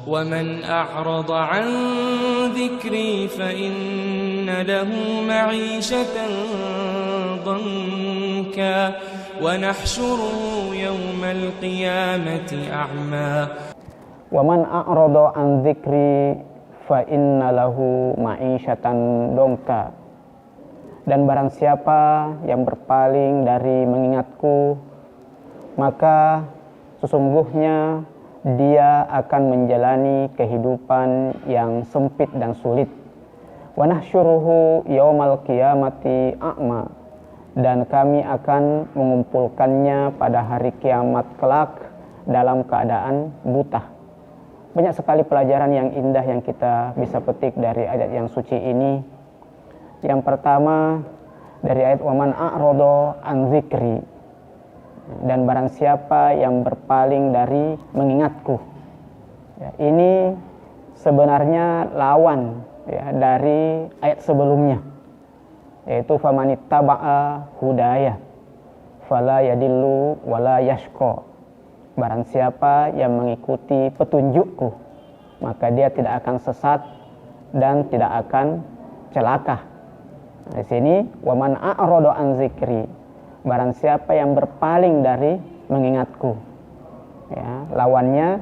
ومن أعرض عن ذكري فإن له معيشة ضنكا ونحشره يوم القيامة أعمى ومن أعرض عن ذكري فإن له معيشة ضنكا. Dan barang siapa yang berpaling dari mengingatku, maka sesungguhnya dia akan menjalani kehidupan yang sempit dan sulit. Wa nahsyuruhu yaumal qiyamati a'ma. Dan kami akan mengumpulkannya pada hari kiamat kelak dalam keadaan buta. Banyak sekali pelajaran yang indah yang kita bisa petik dari ayat yang suci ini. Yang pertama dari ayat waman a'rada an dzikri, dan barang siapa yang berpaling dari mengingatku. Ya, ini sebenarnya lawan ya, dari ayat sebelumnya, yaitu famanittaba'a hudaya fala yadillu wala yashqa. Barang siapa yang mengikuti petunjukku, maka dia tidak akan sesat dan tidak akan celaka. Di sini waman a'rada an dzikri, barang siapa yang berpaling dari mengingatku. Ya, lawannya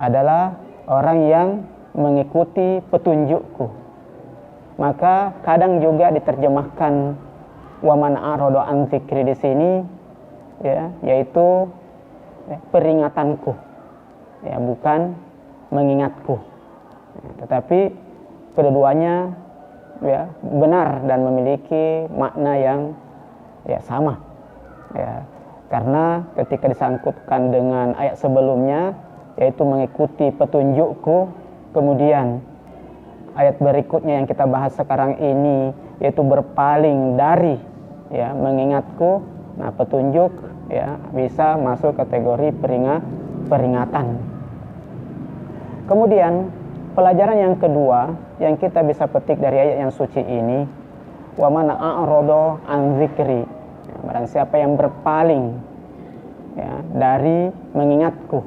adalah orang yang mengikuti petunjukku. Maka kadang juga diterjemahkan waman a'rada an dzikri di sini ya, yaitu peringatanku. Ya, bukan mengingatku. Ya, tetapi kedua-duanya ya benar dan memiliki makna yang ya sama ya, karena ketika disangkutkan dengan ayat sebelumnya yaitu mengikuti petunjukku, kemudian ayat berikutnya yang kita bahas sekarang ini yaitu berpaling dari ya mengingatku, nah petunjuk ya bisa masuk kategori peringatan. Kemudian pelajaran yang kedua yang kita bisa petik dari ayat yang suci ini, wa man a'rada an dzikri, barang siapa yang berpaling ya, dari mengingatku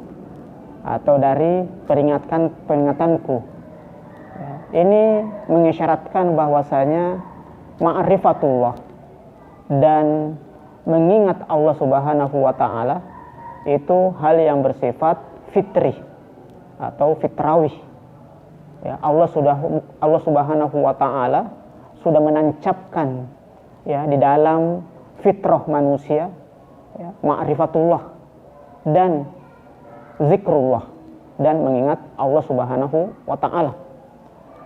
atau dari peringatanku. Ya, ini mengisyaratkan bahwasanya ma'rifatullah dan mengingat Allah Subhanahu wa taala itu hal yang bersifat fitrih atau fitrawi. Ya, Allah Subhanahu wa taala sudah menancapkan ya di dalam fitrah manusia ya, ma'rifatullah dan zikrullah dan mengingat Allah Subhanahu wa taala.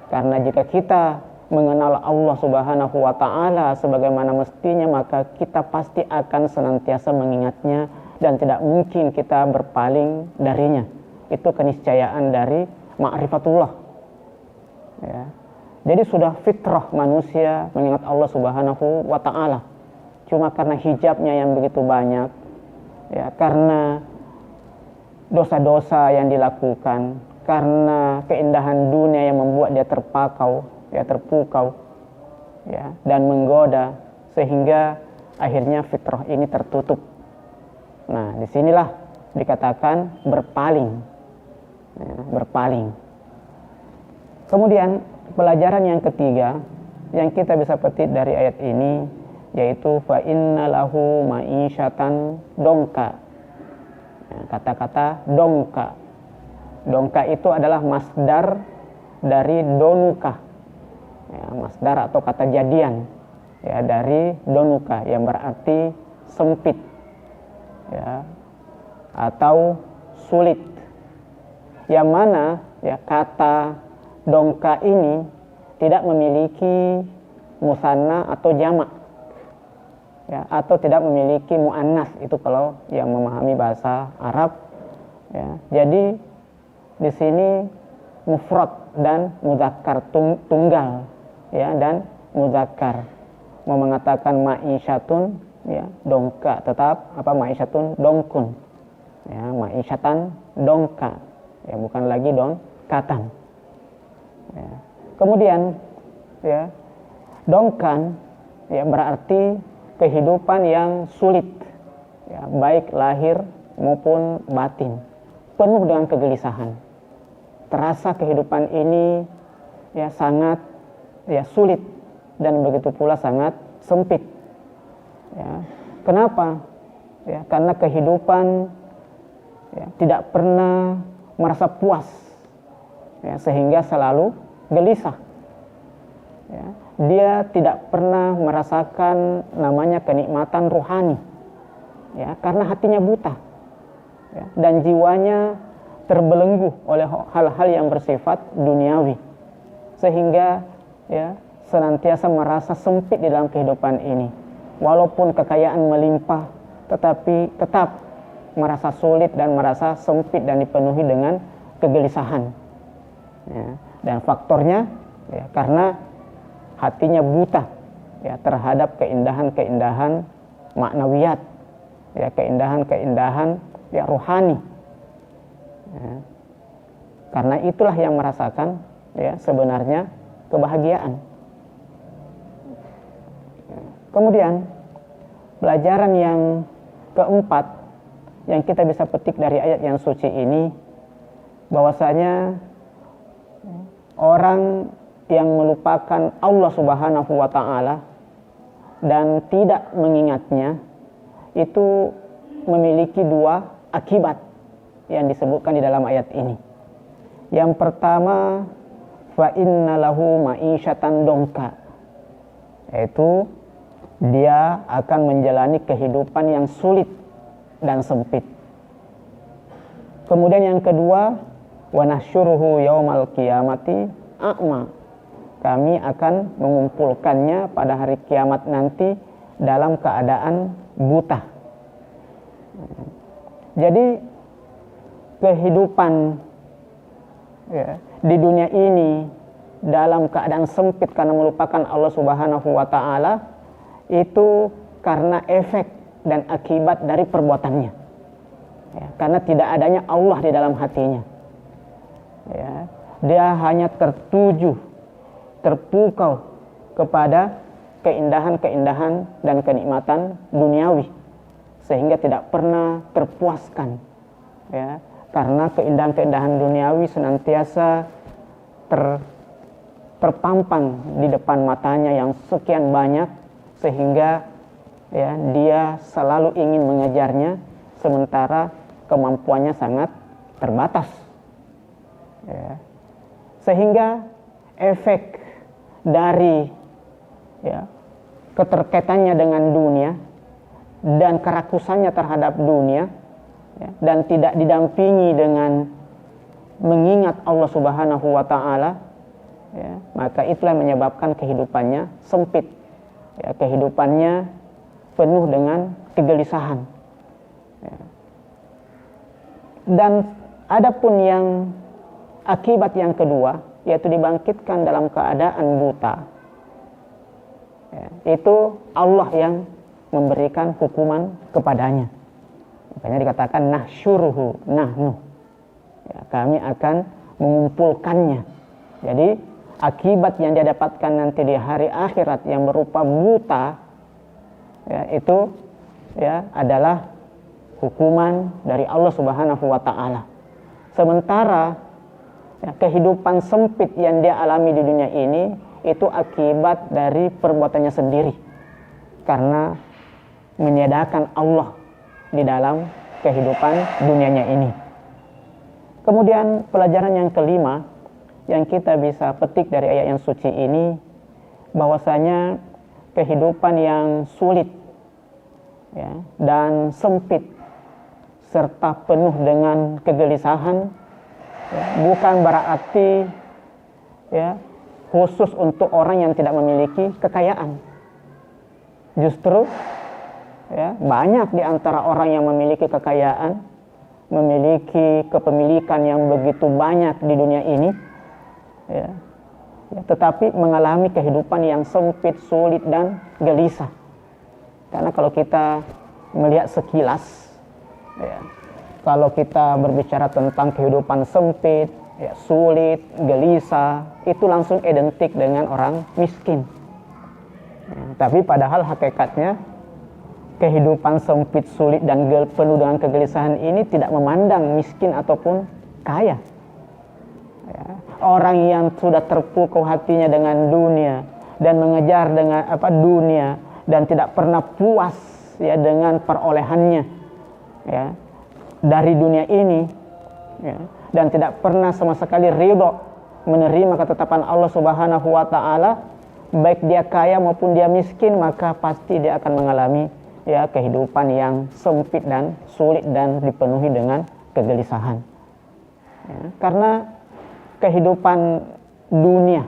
Karena jika kita mengenal Allah Subhanahu wa taala sebagaimana mestinya, maka kita pasti akan senantiasa mengingatnya dan tidak mungkin kita berpaling darinya. Itu keniscayaan dari ma'rifatullah. Ya. Jadi sudah fitrah manusia mengingat Allah Subhanahu wa taala. Cuma karena hijabnya yang begitu banyak, ya, karena dosa-dosa yang dilakukan, karena keindahan dunia yang membuat dia terpukau, ya, dan menggoda, sehingga akhirnya fitrah ini tertutup. Nah, disinilah dikatakan berpaling, ya, berpaling. Kemudian pelajaran yang ketiga yang kita bisa petik dari ayat ini yaitu fa inna lahu ma'isyatan dongka. Ya, kata-kata dongka. Dongka itu adalah masdar dari donuka. Ya, masdar atau kata jadian ya dari donuka yang berarti sempit. Ya, atau sulit. Yang mana ya kata dongka ini tidak memiliki musanna atau jamak ya, atau tidak memiliki muannas, itu kalau yang memahami bahasa Arab ya. Jadi di sini mufrad dan mudzakkar, tunggal ya, dan mudzakkar. Mau mengatakan ma'isyatun ya dongka, tetap apa ma'isyatun dongkun ya, ma'isyatan dongka ya, bukan lagi dongkatan. Ya. Kemudian ya dongkan ya berarti kehidupan yang sulit ya, baik lahir maupun batin, penuh dengan kegelisahan terasa kehidupan ini ya sangat ya sulit dan begitu pula sangat sempit. Ya. Kenapa? Ya, karena kehidupan ya, tidak pernah merasa puas, ya, sehingga selalu gelisah. Ya. Dia tidak pernah merasakan namanya kenikmatan rohani, ya, karena hatinya buta, ya, dan jiwanya terbelenggu oleh hal-hal yang bersifat duniawi, sehingga ya, senantiasa merasa sempit di dalam kehidupan ini. Walaupun kekayaan melimpah, tetapi tetap merasa sulit dan merasa sempit dan dipenuhi dengan kegelisahan. Ya, dan faktornya ya, karena hatinya buta ya, terhadap keindahan-keindahan maknawiyat, ya, keindahan-keindahan ya, rohani. Ya. Karena itulah yang merasakan ya, sebenarnya kebahagiaan. Kemudian pelajaran yang keempat yang kita bisa petik dari ayat yang suci ini, bahwasanya orang yang melupakan Allah Subhanahu wa Ta'ala dan tidak mengingatnya itu memiliki dua akibat yang disebutkan di dalam ayat ini. Yang pertama, fa inna lahu ma'isyatan dongka, yaitu dia akan menjalani kehidupan yang sulit dan sempit. Kemudian yang kedua, wa nahsyuruhu yaumal qiyamati a'ma, kami akan mengumpulkannya pada hari kiamat nanti dalam keadaan buta. Jadi kehidupan ya, di dunia ini dalam keadaan sempit karena melupakan Allah Subhanahu wa Ta'ala itu karena efek dan akibat dari perbuatannya, ya, karena tidak adanya Allah di dalam hatinya, ya, dia hanya terpukau kepada keindahan-keindahan dan kenikmatan duniawi, sehingga tidak pernah terpuaskan, ya, karena keindahan-keindahan duniawi senantiasa terpampang di depan matanya yang sekian banyak, sehingga ya, dia selalu ingin mengejarnya, sementara kemampuannya sangat terbatas, ya. Sehingga efek dari ya, keterkaitannya dengan dunia dan kerakusannya terhadap dunia, ya, dan tidak didampingi dengan mengingat Allah Subhanahu wa Ta'ala, ya, maka itulah yang menyebabkan kehidupannya sempit, ya, kehidupannya penuh dengan kegelisahan, ya. Dan adapun yang akibat yang kedua, yaitu dibangkitkan dalam keadaan buta, ya, itu Allah yang memberikan hukuman kepadanya. Makanya dikatakan nahsyuruhu, nahnu, ya, kami akan mengumpulkannya. Jadi akibat yang dia dapatkan nanti di hari akhirat yang berupa buta, ya, itu ya, adalah hukuman dari Allah Subhanahu wa Ta'ala. Sementara ya, kehidupan sempit yang dia alami di dunia ini itu akibat dari perbuatannya sendiri, karena meniadakan Allah di dalam kehidupan dunianya ini. Kemudian pelajaran yang kelima yang kita bisa petik dari ayat yang suci ini, bahwasanya kehidupan yang sulit ya, dan sempit serta penuh dengan kegelisahan ya, bukan berarti ya, khusus untuk orang yang tidak memiliki kekayaan. Justru ya, banyak di antara orang yang memiliki kekayaan, memiliki kepemilikan yang begitu banyak di dunia ini, ya, ya, tetapi mengalami kehidupan yang sempit, sulit, dan gelisah. Karena kalau kita melihat sekilas, ya, kalau kita berbicara tentang kehidupan sempit, ya, sulit, gelisah, itu langsung identik dengan orang miskin. Ya, tapi padahal hakikatnya kehidupan sempit, sulit, dan penuh dengan kegelisahan ini tidak memandang miskin ataupun kaya. Orang yang sudah terpukau hatinya dengan dunia dan mengejar dengan dunia dan tidak pernah puas ya dengan perolehannya ya dari dunia ini ya, dan tidak pernah sama sekali ridho menerima ketetapan Allah Subhanahu wa taala, baik dia kaya maupun dia miskin, maka pasti dia akan mengalami ya kehidupan yang sempit dan sulit dan dipenuhi dengan kegelisahan. Ya, karena kehidupan dunia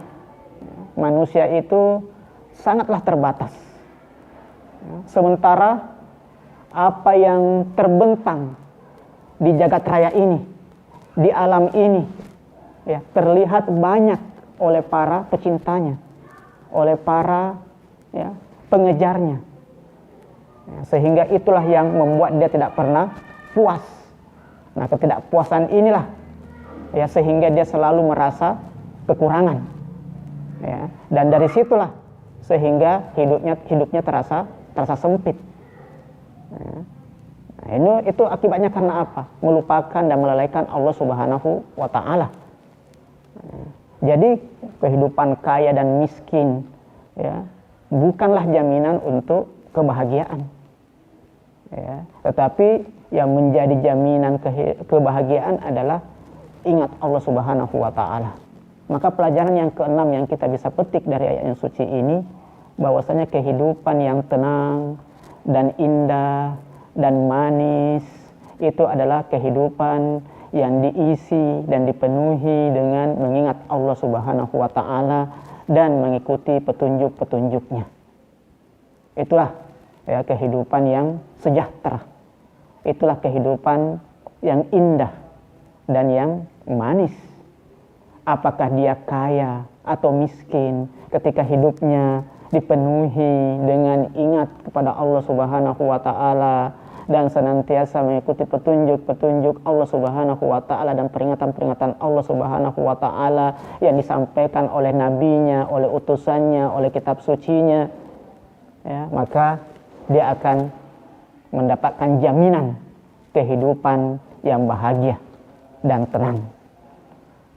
manusia itu sangatlah terbatas. Ya, sementara apa yang terbentang di jagat raya ini, di alam ini, ya, terlihat banyak oleh para pecintanya, oleh para ya, pengejarnya. Ya, sehingga itulah yang membuat dia tidak pernah puas. Nah, ketidakpuasan inilah ya sehingga dia selalu merasa kekurangan. Ya, dan dari situlah sehingga hidupnya terasa sempit. Ya. Nah, itu akibatnya karena apa? Melupakan dan melalaikan Allah Subhanahu wa taala. Jadi kehidupan kaya dan miskin ya bukanlah jaminan untuk kebahagiaan. Ya, tetapi yang menjadi jaminan kebahagiaan adalah ingat Allah Subhanahu wa taala. Maka pelajaran yang keenam yang kita bisa petik dari ayat yang suci ini, bahwasanya kehidupan yang tenang dan indah dan manis itu adalah kehidupan yang diisi dan dipenuhi dengan mengingat Allah Subhanahu wa taala dan mengikuti petunjuk-petunjuknya. Itulah ya kehidupan yang sejahtera. Itulah kehidupan yang indah dan yang manis. Apakah dia kaya atau miskin, ketika hidupnya dipenuhi dengan ingat kepada Allah Subhanahu wa taala dan senantiasa mengikuti petunjuk-petunjuk Allah Subhanahu wa taala dan peringatan-peringatan Allah Subhanahu wa taala yang disampaikan oleh nabinya, oleh utusannya, oleh kitab sucinya, ya, maka dia akan mendapatkan jaminan kehidupan yang bahagia dan tenang.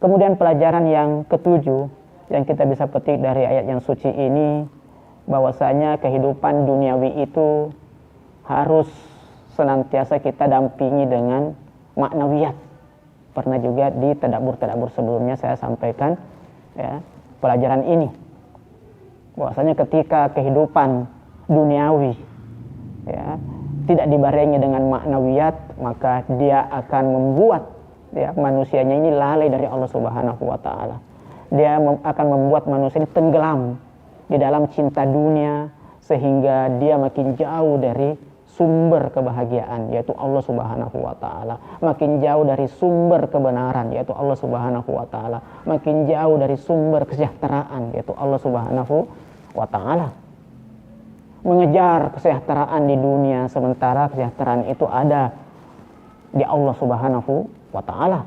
Kemudian pelajaran yang ketujuh yang kita bisa petik dari ayat yang suci ini, bahwasanya kehidupan duniawi itu harus senantiasa kita dampingi dengan maknawiyat. Pernah juga di tadabbur sebelumnya saya sampaikan ya, pelajaran ini, bahwasanya ketika kehidupan duniawi ya tidak dibarengi dengan maknawiyat, maka dia akan membuat ya manusianya ini lalai dari Allah Subhanahu wa taala. Dia akan membuat manusia ini tenggelam di dalam cinta dunia sehingga dia makin jauh dari sumber kebahagiaan, yaitu Allah Subhanahu wa taala, makin jauh dari sumber kebenaran, yaitu Allah Subhanahu wa taala, makin jauh dari sumber kesejahteraan, yaitu Allah Subhanahu wa taala. Mengejar kesejahteraan di dunia sementara kesejahteraan itu ada di Allah Subhanahu wa taala.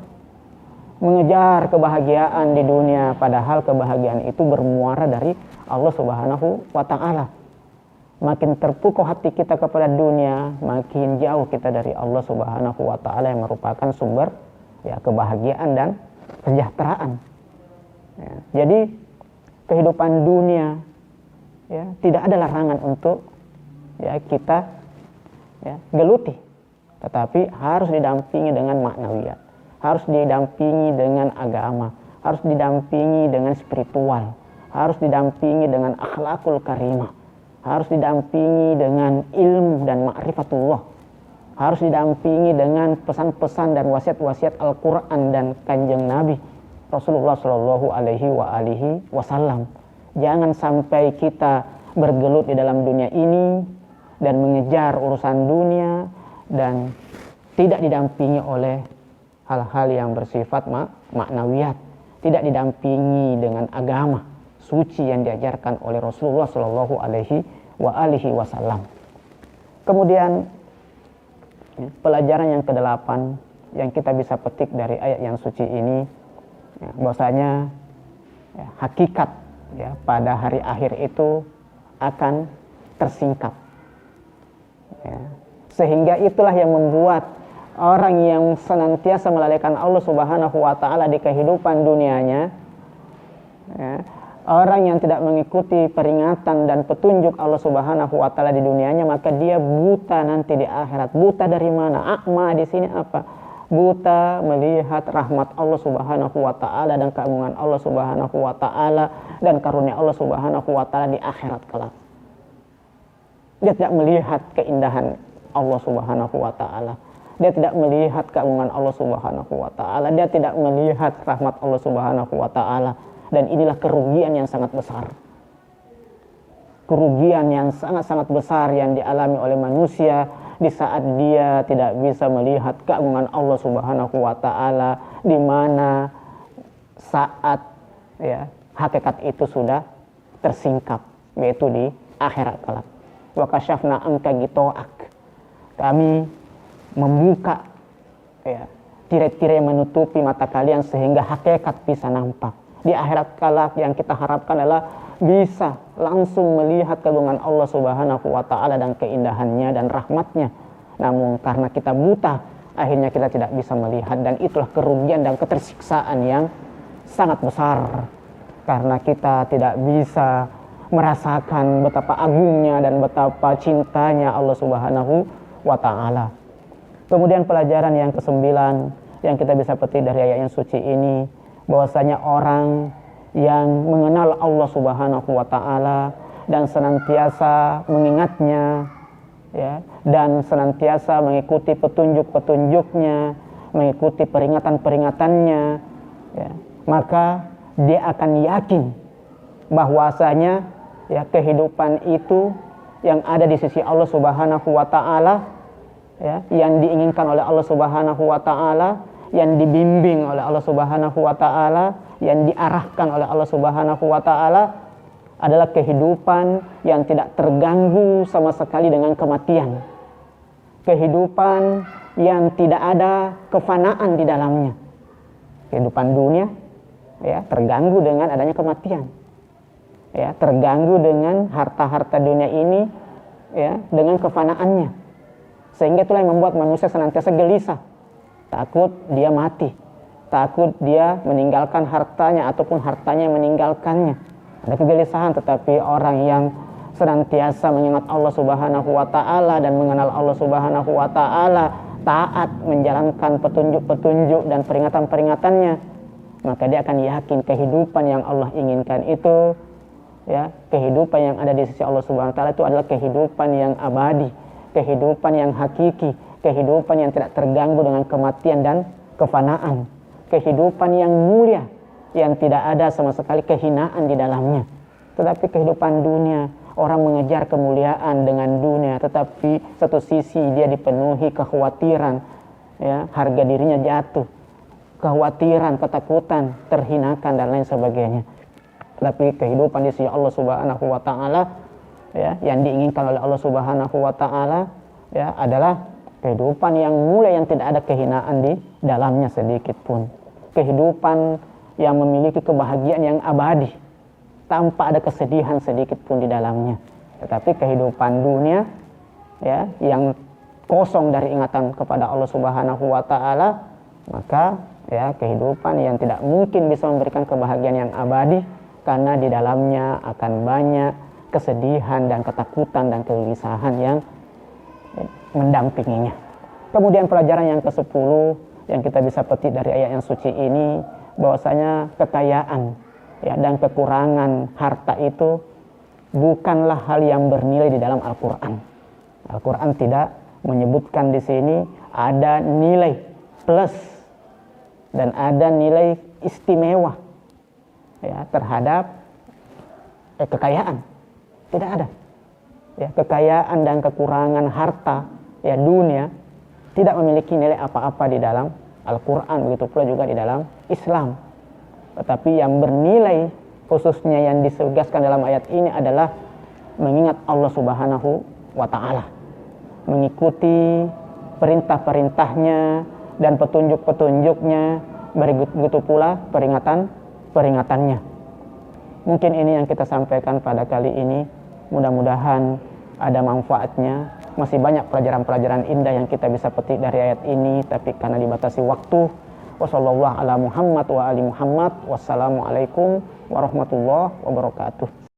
Mengejar kebahagiaan di dunia padahal kebahagiaan itu bermuara dari Allah Subhanahu wa taala. Makin terpukau hati kita kepada dunia, makin jauh kita dari Allah Subhanahu wa taala yang merupakan sumber ya kebahagiaan dan kesejahteraan. Ya, jadi kehidupan dunia ya tidak ada larangan untuk ya kita ya geluti, tetapi harus didampingi dengan maknawiyat, harus didampingi dengan agama, harus didampingi dengan spiritual, harus didampingi dengan akhlakul karimah, harus didampingi dengan ilmu dan ma'rifatullah, harus didampingi dengan pesan-pesan dan wasiat-wasiat Al-Quran dan Kanjeng Nabi Rasulullah Shallallahu Alaihi Wasallam. Jangan sampai kita bergelut di dalam dunia ini dan mengejar urusan dunia dan tidak didampingi oleh hal-hal yang bersifat maknawiyat, tidak didampingi dengan agama suci yang diajarkan oleh Rasulullah Shallallahu Alaihi Wasallam. Kemudian pelajaran yang ke-8 yang kita bisa petik dari ayat yang suci ini, bahwasanya hakikat ya pada hari akhir itu akan tersingkap. Ya. Sehingga itulah yang membuat orang yang senantiasa melalaikan Allah Subhanahu wa taala di kehidupan dunianya, ya, orang yang tidak mengikuti peringatan dan petunjuk Allah Subhanahu wa taala di dunianya, maka dia buta nanti di akhirat. Buta dari mana? A'ma di sini apa? Buta melihat rahmat Allah Subhanahu wa taala dan keagungan Allah Subhanahu wa taala dan karunia Allah Subhanahu wa taala di akhirat kelak. Dia tidak melihat keindahan Allah Subhanahu wa taala. Dia tidak melihat keagungan Allah Subhanahu wa taala. Dia tidak melihat rahmat Allah Subhanahu wa taala. Dan inilah kerugian yang sangat besar. Kerugian yang sangat-sangat besar yang dialami oleh manusia di saat dia tidak bisa melihat keagungan Allah Subhanahu wa taala, di mana saat ya hakikat itu sudah tersingkap, yaitu di akhirat kelak. Wa kasyafna anka gitoak. Kami membuka ya tirai-tirai yang menutupi mata kalian sehingga hakikat bisa nampak. Di akhirat kelak yang kita harapkan adalah bisa langsung melihat keagungan Allah Subhanahu wa taala dan keindahannya dan rahmatnya. Namun karena kita buta, akhirnya kita tidak bisa melihat, dan itulah kerugian dan ketersiksaan yang sangat besar. Karena kita tidak bisa merasakan betapa agungnya dan betapa cintanya Allah Subhanahu wa taala. Kemudian pelajaran yang ke-9 yang kita bisa petik dari ayat yang suci ini, bahwasanya orang yang mengenal Allah Subhanahu wa taala dan senantiasa mengingatnya ya, dan senantiasa mengikuti petunjuk-petunjuknya, mengikuti peringatan-peringatannya ya, maka dia akan yakin bahwasanya ya kehidupan itu yang ada di sisi Allah Subhanahu wa taala ya, yang diinginkan oleh Allah Subhanahu wa taala, yang dibimbing oleh Allah Subhanahu wa taala, yang diarahkan oleh Allah Subhanahu wa taala adalah kehidupan yang tidak terganggu sama sekali dengan kematian. Kehidupan yang tidak ada kefanaan di dalamnya. Kehidupan dunia ya terganggu dengan adanya kematian. Ya, terganggu dengan harta-harta dunia ini ya dengan kefanaannya. Sehingga itulah yang membuat manusia senantiasa gelisah. Takut dia mati. Takut dia meninggalkan hartanya ataupun hartanya meninggalkannya. Ada kegelisahan, tetapi orang yang senantiasa mengingat Allah Subhanahu wa taala dan mengenal Allah Subhanahu wa taala, taat menjalankan petunjuk-petunjuk dan peringatan-peringatannya, maka dia akan yakin kehidupan yang Allah inginkan itu ya, kehidupan yang ada di sisi Allah Subhanahu wa taala itu adalah kehidupan yang abadi, kehidupan yang hakiki, kehidupan yang tidak terganggu dengan kematian dan kefanaan, kehidupan yang mulia yang tidak ada sama sekali kehinaan di dalamnya. Tetapi kehidupan dunia, orang mengejar kemuliaan dengan dunia, tetapi satu sisi dia dipenuhi kekhawatiran ya, harga dirinya jatuh, kekhawatiran, ketakutan, terhinakan dan lain sebagainya. Tetapi kehidupan di sisi Allah Subhanahu wa taala ya, yang diinginkan oleh Allah Subhanahu wa taala ya adalah kehidupan yang mulia yang tidak ada kehinaan di dalamnya sedikit pun. Kehidupan yang memiliki kebahagiaan yang abadi tanpa ada kesedihan sedikit pun di dalamnya. Tetapi kehidupan dunia ya yang kosong dari ingatan kepada Allah Subhanahu wa taala, maka ya kehidupan yang tidak mungkin bisa memberikan kebahagiaan yang abadi, karena di dalamnya akan banyak kesedihan dan ketakutan dan kegelisahan yang mendampinginya. Kemudian pelajaran yang ke-10 yang kita bisa petik dari ayat yang suci ini, bahwasanya kekayaan ya dan kekurangan harta itu bukanlah hal yang bernilai di dalam Al-Qur'an. Al-Qur'an tidak menyebutkan di sini ada nilai plus dan ada nilai istimewa ya terhadap kekayaan. Tidak ada. Ya, kekayaan dan kekurangan harta ya dunia tidak memiliki nilai apa-apa di dalam Al-Quran, begitu pula juga di dalam Islam. Tetapi yang bernilai khususnya yang ditegaskan dalam ayat ini adalah mengingat Allah Subhanahu wa ta'ala, mengikuti perintah-perintahnya dan petunjuk-petunjuknya, begitu pula peringatan-peringatannya. Mungkin ini yang kita sampaikan pada kali ini. Mudah-mudahan ada manfaatnya Masih banyak pelajaran-pelajaran indah yang kita bisa petik dari ayat ini, tapi karena dibatasi waktu. Wassallallahu ala Muhammad wa ali Muhammad. Wassalamualaikum warahmatullahi wabarakatuh.